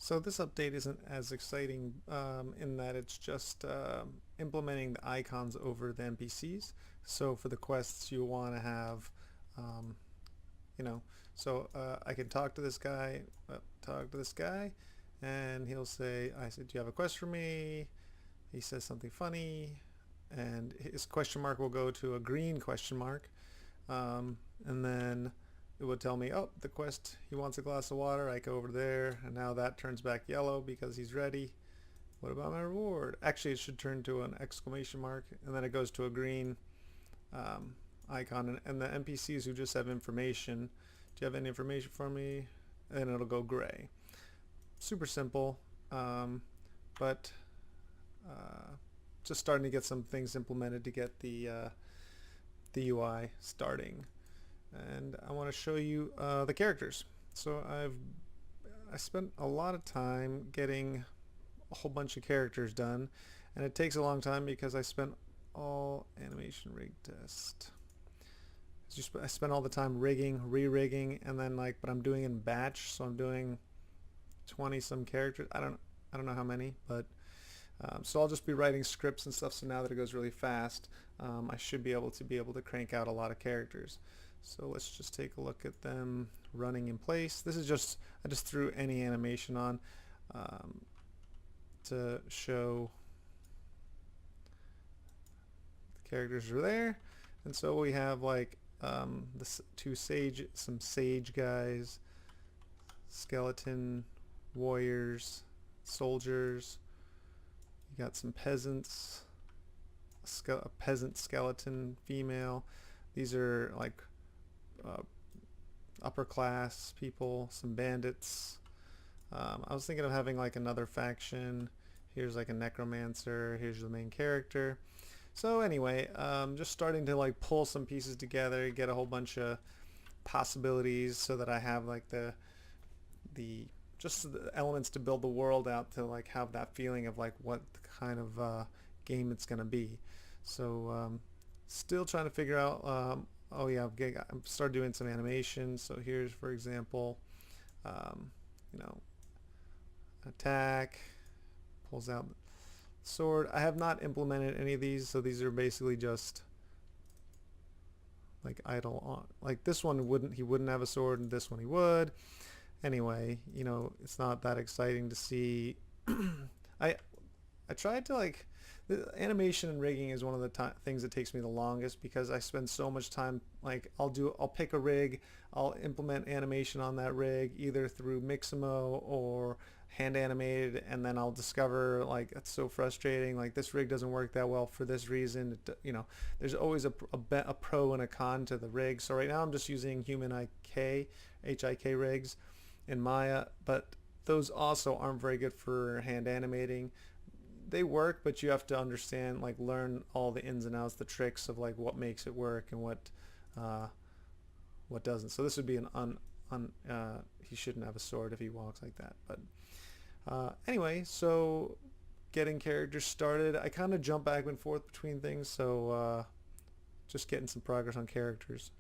So this update isn't as exciting in that it's just implementing the icons over the NPCs. So for the quests you want to have, um, you know, I can talk to this guy, and he'll say, I said, do you have a quest for me? He says something funny, and his question mark will go to a green question mark, and then it would tell me, oh, the quest, he wants a glass of water. I go over there, and now that turns back yellow because he's ready. What about my reward? Actually, it should turn to an exclamation mark, and then it goes to a green um, icon. And the NPCs who just have information, do you have any information for me? And it'll go gray. Super simple, but uh, just starting to get some things implemented to get the UI starting. And I want to show you the characters. So I spent a lot of time getting a whole bunch of characters done, and it takes a long time because I spent all animation rig test. I spent all the time rigging, re-rigging, and then but I'm doing in batch, so I'm doing 20 some characters. I don't know how many, but so I'll just be writing scripts and stuff. So now that it goes really fast, I should be able to crank out a lot of characters. So let's just take a look at them running in place. This is just, I just threw any animation on to show the characters are there. And so we have some sage guys, skeleton warriors, soldiers. You got some peasants, a peasant skeleton female. These are upper class people, some bandits. I was thinking of having another faction. Here's a necromancer. Here's the main character. So anyway, just starting to pull some pieces together, get a whole bunch of possibilities so that I have just the elements to build the world out to have that feeling of what kind of game it's gonna be. So still trying to figure out. Oh yeah, I've started doing some animation. So here's, for example, you know, attack, pulls out the sword. I have not implemented any of these, so these are basically just idle on. This one he wouldn't have a sword, and this one he would. Anyway, it's not that exciting to see. I tried to the animation and rigging is one of the things that takes me the longest because I spend so much time. I'll pick a rig, I'll implement animation on that rig either through Mixamo or hand animated, and then I'll discover it's so frustrating. This rig doesn't work that well for this reason. There's always a pro and a con to the rig. So right now I'm just using human HIK rigs in Maya, but those also aren't very good for hand animating. They work, but you have to understand, learn all the ins and outs, the tricks of what makes it work and what doesn't. So this would be he shouldn't have a sword if he walks like that. But anyway, so getting characters started. I kind of jump back and forth between things, so just getting some progress on characters.